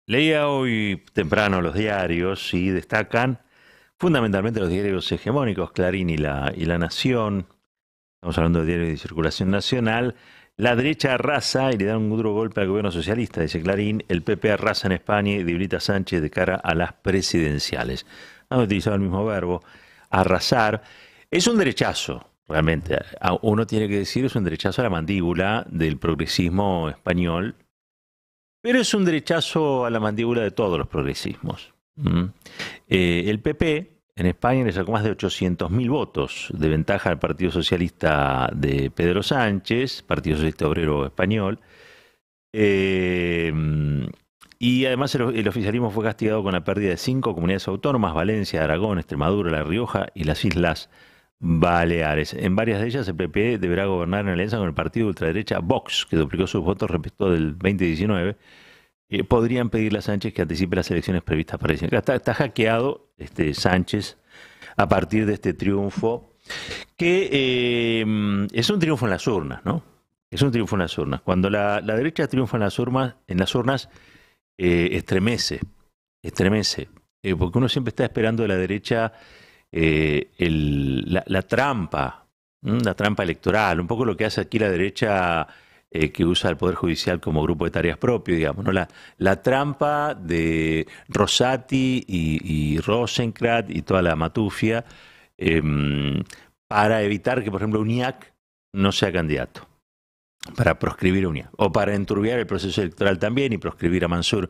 Leía hoy temprano los diarios y destacan fundamentalmente los diarios hegemónicos, Clarín y la Nación. Estamos hablando de diarios de circulación nacional. La derecha arrasa y le da un duro golpe al gobierno socialista, dice Clarín. El PP arrasa en España y debilita a Sánchez de cara a las presidenciales. Han utilizado el mismo verbo, arrasar. Es un derechazo, realmente. Uno tiene que decir, es un derechazo a la mandíbula del progresismo español, pero es un derechazo a la mandíbula de todos los progresismos. El PP en España le sacó más de 800.000 votos de ventaja al Partido Socialista de Pedro Sánchez, Partido Socialista Obrero Español. Eh, y además el oficialismo fue castigado con la pérdida de 5 comunidades autónomas: Valencia, Aragón, Extremadura, La Rioja y las Islas Baleares. En varias de ellas el PP deberá gobernar en alianza con el partido de ultraderecha Vox, que duplicó sus votos respecto del 2019. Podrían pedirle a Sánchez que anticipe las elecciones previstas para diciembre. Está hackeado Sánchez a partir de este triunfo, que es un triunfo en las urnas, ¿no? Es un triunfo en las urnas. Cuando la derecha triunfa en las urnas, estremece, estremece. Porque uno siempre está esperando de la derecha la trampa, la trampa electoral, un poco lo que hace aquí la derecha, que usa el Poder Judicial como grupo de tareas propio, digamos, ¿no? La trampa de Rosati y Rosenkrantz y toda la matufia, eh, para evitar que, por ejemplo, Uñac no sea candidato, para proscribir a Uñac, o para enturbiar el proceso electoral también y proscribir a Mansur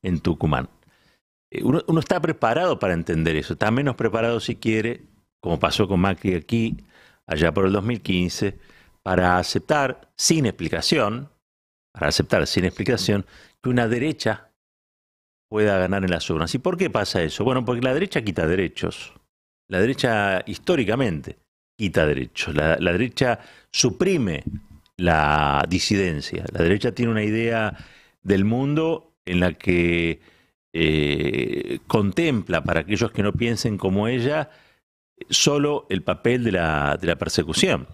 en Tucumán. Uno está preparado para entender eso, está menos preparado si quiere, como pasó con Macri aquí, allá por el 2015, para aceptar sin explicación, que una derecha pueda ganar en las urnas. ¿Y por qué pasa eso? Bueno, porque la derecha quita derechos. La derecha históricamente quita derechos. La derecha suprime la disidencia. La derecha tiene una idea del mundo en la que contempla, para aquellos que no piensen como ella, solo el papel de la persecución.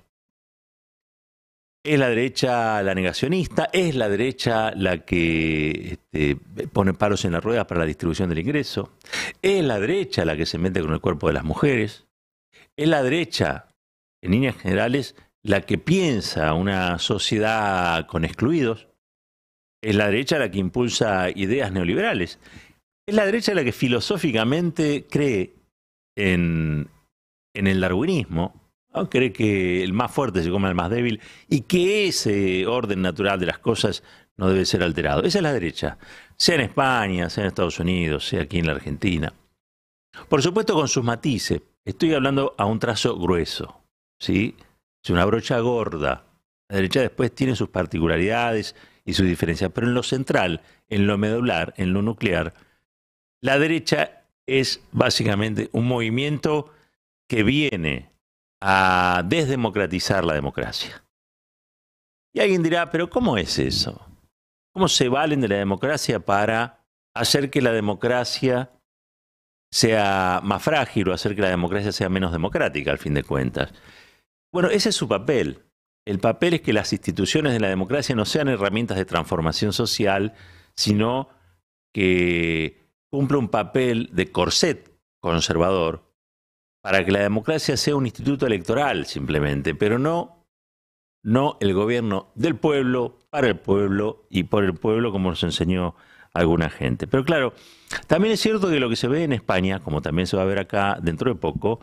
Es la derecha la negacionista, es la derecha la que pone palos en las ruedas para la distribución del ingreso, es la derecha la que se mete con el cuerpo de las mujeres, es la derecha, en líneas generales, la que piensa una sociedad con excluidos, es la derecha la que impulsa ideas neoliberales, es la derecha la que filosóficamente cree en el darwinismo, ¿no? Cree que el más fuerte se come al más débil y que ese orden natural de las cosas no debe ser alterado. Esa es la derecha, sea en España, sea en Estados Unidos, sea aquí en la Argentina. Por supuesto con sus matices. Estoy hablando a un trazo grueso, ¿sí? Es una brocha gorda. La derecha después tiene sus particularidades y sus diferencias, pero en lo central, en lo medular, en lo nuclear, la derecha es básicamente un movimiento que viene a desdemocratizar la democracia. Y alguien dirá, pero ¿cómo es eso? ¿Cómo se valen de la democracia para hacer que la democracia sea más frágil o hacer que la democracia sea menos democrática, al fin de cuentas? Bueno, ese es su papel. El papel es que las instituciones de la democracia no sean herramientas de transformación social, sino que cumpla un papel de corset conservador para que la democracia sea un instituto electoral simplemente, pero no el gobierno del pueblo, para el pueblo y por el pueblo, como nos enseñó alguna gente. Pero claro, también es cierto que lo que se ve en España, como también se va a ver acá dentro de poco,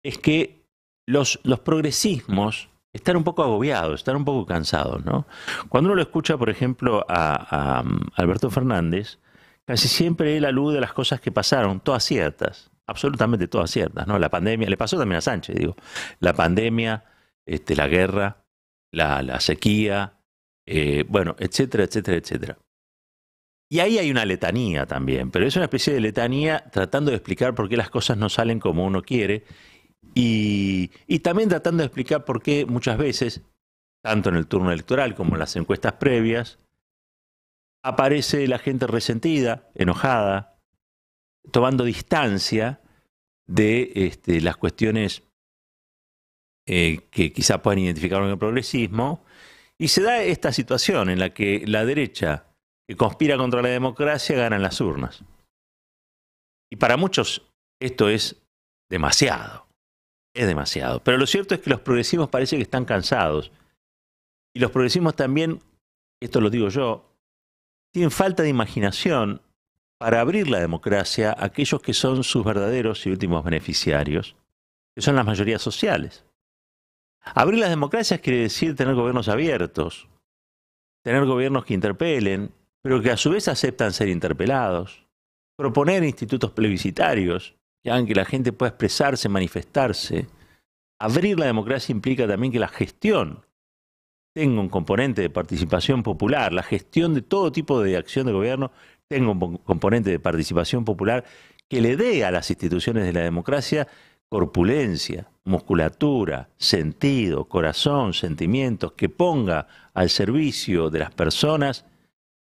es que los progresismos están un poco agobiados, están un poco cansados, ¿no? Cuando uno lo escucha, por ejemplo, a Alberto Fernández, casi siempre él alude a las cosas que pasaron, todas ciertas, absolutamente todas ciertas, ¿no? La pandemia, le pasó también a Sánchez, digo, la pandemia, la guerra, la sequía, bueno, etcétera, etcétera, etcétera. Y ahí hay una letanía también, pero es una especie de letanía tratando de explicar por qué las cosas no salen como uno quiere y también tratando de explicar por qué muchas veces, tanto en el turno electoral como en las encuestas previas, aparece la gente resentida, enojada, tomando distancia de las cuestiones que quizá puedan identificar con el progresismo, y se da esta situación en la que la derecha que conspira contra la democracia gana en las urnas. Y para muchos esto es demasiado. Es demasiado. Pero lo cierto es que los progresismos parece que están cansados. Y los progresismos también, esto lo digo yo, tienen falta de imaginación para abrir la democracia a aquellos que son sus verdaderos y últimos beneficiarios, que son las mayorías sociales. Abrir las democracias quiere decir tener gobiernos abiertos, tener gobiernos que interpelen, pero que a su vez aceptan ser interpelados, proponer institutos plebiscitarios que hagan que la gente pueda expresarse, manifestarse. Abrir la democracia implica también que la gestión tenga un componente de participación popular, la gestión de todo tipo de acción de gobierno tenga un componente de participación popular que le dé a las instituciones de la democracia corpulencia, musculatura, sentido, corazón, sentimientos, que ponga al servicio de las personas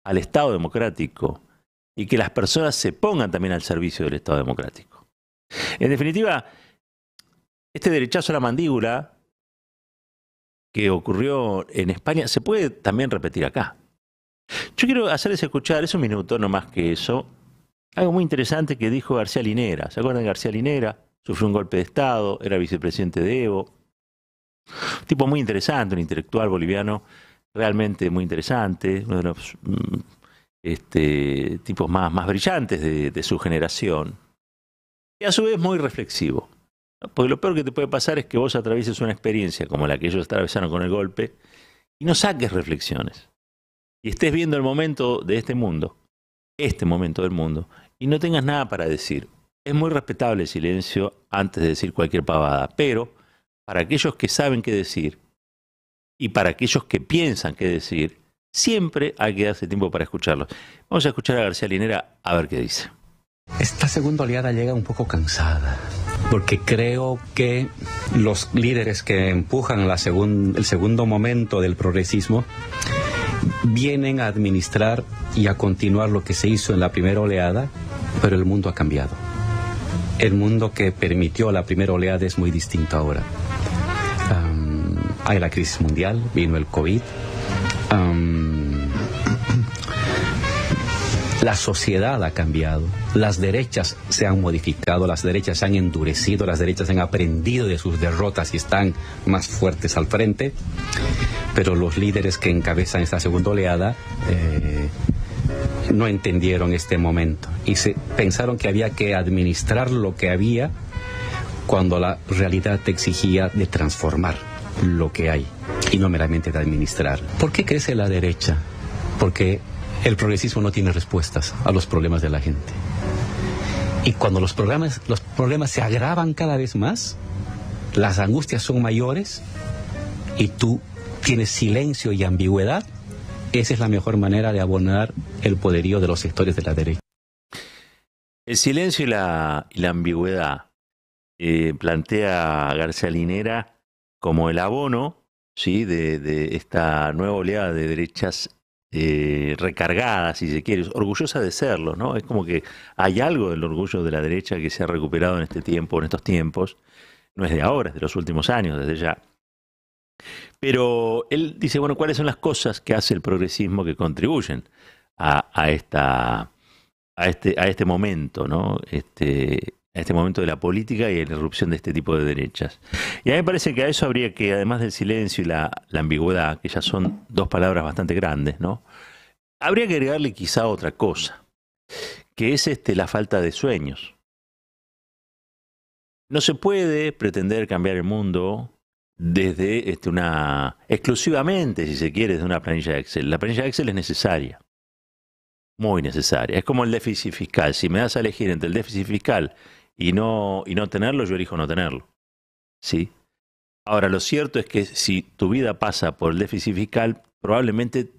al Estado democrático y que las personas se pongan también al servicio del Estado democrático. En definitiva, este derechazo a la mandíbula que ocurrió en España se puede también repetir acá. Yo quiero hacerles escuchar, es un minuto, no más que eso, algo muy interesante que dijo García Linera. ¿Se acuerdan de García Linera? Sufrió un golpe de Estado, era vicepresidente de Evo. Un tipo muy interesante, un intelectual boliviano realmente muy interesante, uno de los tipos más brillantes de su generación. Y a su vez muy reflexivo. Porque lo peor que te puede pasar es que vos atravieses una experiencia como la que ellos atravesaron con el golpe y no saques reflexiones. Y estés viendo el momento de este momento del mundo, y no tengas nada para decir. Es muy respetable el silencio antes de decir cualquier pavada, pero para aquellos que saben qué decir y para aquellos que piensan qué decir, siempre hay que darse tiempo para escucharlos. Vamos a escuchar a García Linera a ver qué dice. Esta segunda oleada llega un poco cansada, porque creo que los líderes que empujan el segundo momento del progresismo vienen a administrar y a continuar lo que se hizo en la primera oleada, pero el mundo ha cambiado. El mundo que permitió la primera oleada es muy distinto ahora. Hay la crisis mundial, vino el COVID. La sociedad ha cambiado, las derechas se han modificado, las derechas se han endurecido, las derechas han aprendido de sus derrotas y están más fuertes al frente, pero los líderes que encabezan esta segunda oleada no entendieron este momento y pensaron que había que administrar lo que había cuando la realidad te exigía de transformar lo que hay y no meramente de administrar. ¿Por qué crece la derecha? Porque el progresismo no tiene respuestas a los problemas de la gente. Y cuando los problemas se agravan cada vez más, las angustias son mayores y tú tienes silencio y ambigüedad, esa es la mejor manera de abonar el poderío de los sectores de la derecha. El silencio y la ambigüedad plantea García Linera como el abono, ¿sí?, de esta nueva oleada de derechas recargada, si se quiere, orgullosa de serlo, ¿no? Es como que hay algo del orgullo de la derecha que se ha recuperado en este tiempo, en estos tiempos. No es de ahora, es de los últimos años, desde ya. Pero él dice, bueno, ¿cuáles son las cosas que hace el progresismo que contribuyen a este momento, ¿no? A este momento de la política y a la irrupción de este tipo de derechas? Y a mí me parece que a eso habría que, además del silencio y la ambigüedad, que ya son dos palabras bastante grandes, ¿no?, habría que agregarle quizá otra cosa, que es la falta de sueños. No se puede pretender cambiar el mundo desde exclusivamente, si se quiere, desde una planilla de Excel. La planilla de Excel es necesaria, muy necesaria. Es como el déficit fiscal. Si me das a elegir entre el déficit fiscal y no tenerlo, yo elijo no tenerlo, ¿sí? Ahora, lo cierto es que si tu vida pasa por el déficit fiscal, probablemente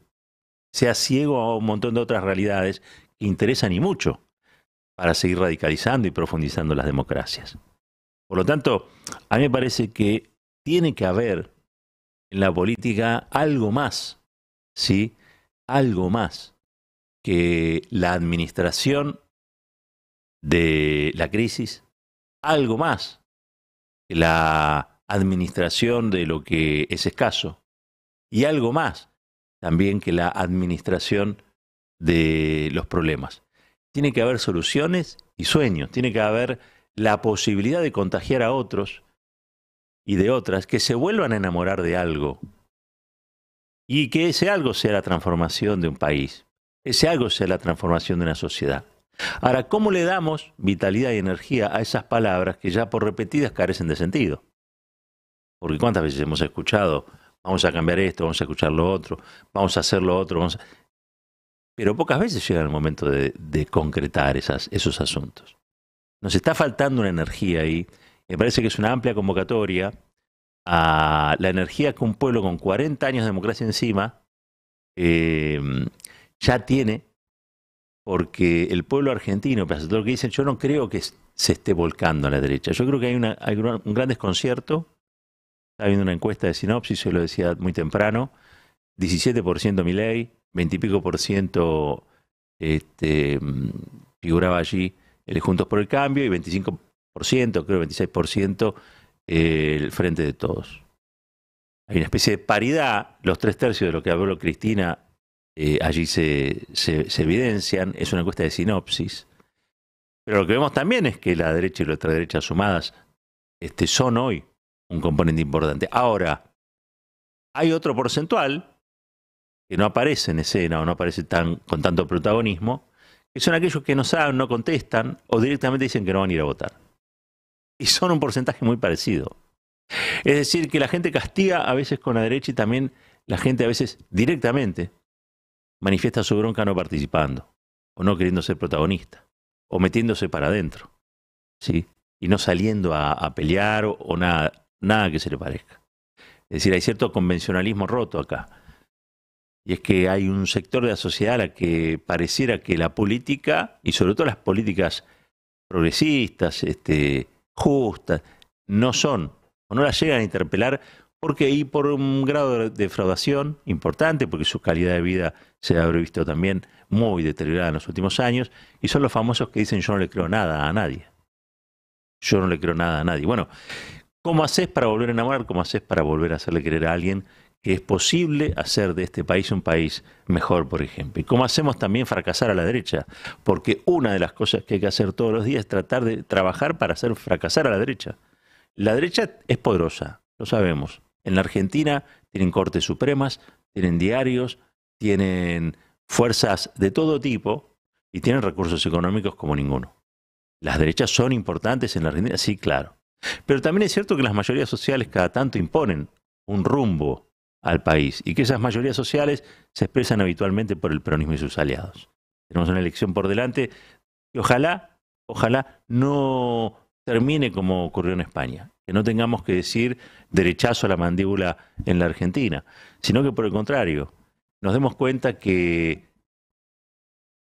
seas ciego a un montón de otras realidades que interesan y mucho para seguir radicalizando y profundizando las democracias. Por lo tanto, a mí me parece que tiene que haber en la política algo más, ¿sí? Algo más que la administración de la crisis, algo más que la administración de lo que es escaso y algo más también que la administración de los problemas. Tiene que haber soluciones y sueños. Tiene que haber la posibilidad de contagiar a otros y de otras que se vuelvan a enamorar de algo. Y que ese algo sea la transformación de un país. Ese algo sea la transformación de una sociedad. Ahora, ¿cómo le damos vitalidad y energía a esas palabras que ya por repetidas carecen de sentido? Porque ¿cuántas veces hemos escuchado, vamos a cambiar esto, vamos a escuchar lo otro, vamos a hacer lo otro? Pero pocas veces llega el momento de concretar esos asuntos. Nos está faltando una energía ahí. Me parece que es una amplia convocatoria a la energía que un pueblo con 40 años de democracia encima ya tiene, porque el pueblo argentino, pese a todo lo que dicen, yo no creo que se esté volcando a la derecha. Yo creo que hay un gran desconcierto. Estaba viendo una encuesta de Sinopsis, yo lo decía muy temprano, 17% Milei, 20 y pico por ciento figuraba allí el Juntos por el Cambio y 25%, creo 26% el Frente de Todos. Hay una especie de paridad, los 3/3 de lo que habló Cristina allí se evidencian, es una encuesta de Sinopsis. Pero lo que vemos también es que la derecha y la ultraderecha sumadas son hoy un componente importante. Ahora, hay otro porcentual que no aparece en escena o no aparece con tanto protagonismo, que son aquellos que no saben, no contestan o directamente dicen que no van a ir a votar. Y son un porcentaje muy parecido. Es decir, que la gente castiga a veces con la derecha y también la gente a veces directamente manifiesta su bronca no participando, o no queriendo ser protagonista, o metiéndose para adentro, ¿sí? Y no saliendo a pelear o nada que se le parezca. Es decir, hay cierto convencionalismo roto acá. Y es que hay un sector de la sociedad a la que pareciera que la política, y sobre todo las políticas progresistas, justas, no son, o no las llegan a interpelar, porque hay por un grado de defraudación importante, porque su calidad de vida se ha visto también muy deteriorada en los últimos años, y son los famosos que dicen yo no le creo nada a nadie. Yo no le creo nada a nadie. Bueno, ¿cómo haces para volver a enamorar? ¿Cómo haces para volver a hacerle creer a alguien que es posible hacer de este país un país mejor, por ejemplo? ¿Y cómo hacemos también fracasar a la derecha? Porque una de las cosas que hay que hacer todos los días es tratar de trabajar para hacer fracasar a la derecha. La derecha es poderosa, lo sabemos. En la Argentina tienen cortes supremas, tienen diarios, tienen fuerzas de todo tipo y tienen recursos económicos como ninguno. ¿Las derechas son importantes en la Argentina? Sí, claro. Pero también es cierto que las mayorías sociales cada tanto imponen un rumbo al país y que esas mayorías sociales se expresan habitualmente por el peronismo y sus aliados. Tenemos una elección por delante y ojalá no termine como ocurrió en España, que no tengamos que decir derechazo a la mandíbula en la Argentina, sino que por el contrario, nos demos cuenta que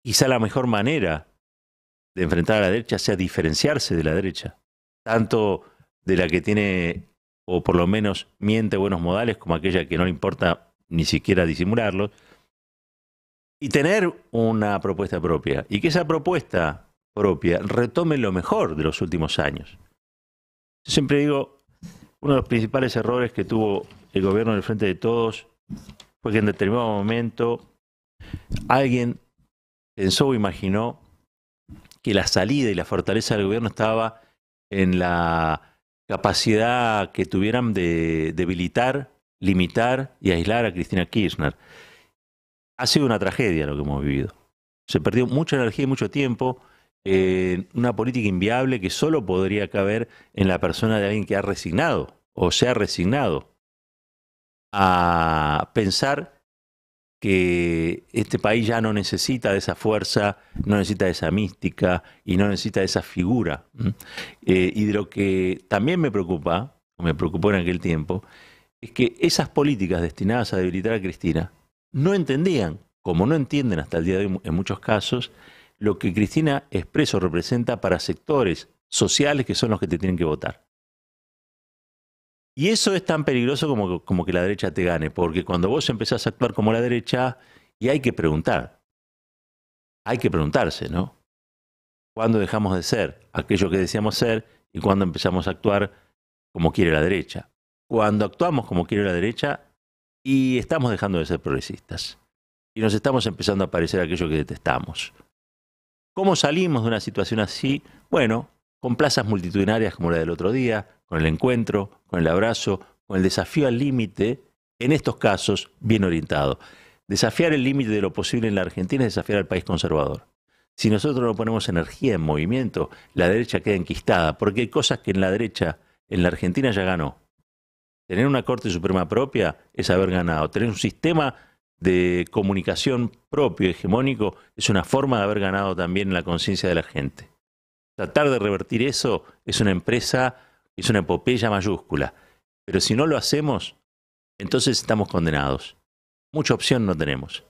quizá la mejor manera de enfrentar a la derecha sea diferenciarse de la derecha, tanto de la que tiene, o por lo menos miente buenos modales, como aquella que no le importa ni siquiera disimularlos, y tener una propuesta propia, y que esa propuesta propia retome lo mejor de los últimos años. Yo siempre digo, uno de los principales errores que tuvo el gobierno del Frente de Todos fue que en determinado momento alguien pensó o imaginó que la salida y la fortaleza del gobierno estaba en la capacidad que tuvieran de debilitar, limitar y aislar a Cristina Kirchner. Ha sido una tragedia lo que hemos vivido. Se perdió mucha energía y mucho tiempo en una política inviable que solo podría caber en la persona de alguien que ha resignado o se ha resignado a pensar que este país ya no necesita de esa fuerza, no necesita de esa mística y no necesita de esa figura. Y de lo que también me preocupa, o me preocupó en aquel tiempo, es que esas políticas destinadas a debilitar a Cristina no entendían, como no entienden hasta el día de hoy en muchos casos, lo que Cristina expresa o representa para sectores sociales que son los que te tienen que votar. Y eso es tan peligroso como que la derecha te gane, porque cuando vos empezás a actuar como la derecha, y hay que preguntarse, ¿no? ¿Cuándo dejamos de ser aquello que decíamos ser y cuándo empezamos a actuar como quiere la derecha? Cuando actuamos como quiere la derecha y estamos dejando de ser progresistas. y nos estamos empezando a parecer a aquello que detestamos. ¿Cómo salimos de una situación así? Bueno, con plazas multitudinarias como la del otro día, con el encuentro, con el abrazo, con el desafío al límite, en estos casos, bien orientado. Desafiar el límite de lo posible en la Argentina es desafiar al país conservador. Si nosotros no ponemos energía en movimiento, la derecha queda enquistada, porque hay cosas que en la derecha, en la Argentina ya ganó. Tener una Corte Suprema propia es haber ganado. Tener un sistema de comunicación propio, hegemónico, es una forma de haber ganado también en la conciencia de la gente. Tratar de revertir eso es una empresa, es una epopeya mayúscula. Pero si no lo hacemos, entonces estamos condenados. Mucha opción no tenemos.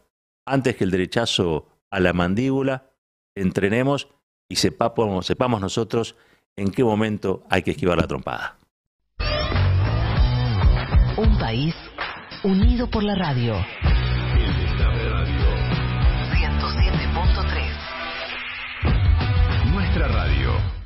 Antes que el derechazo a la mandíbula, entrenemos y sepamos nosotros en qué momento hay que esquivar la trompada. Un país unido por la radio. 107.3. Nuestra radio.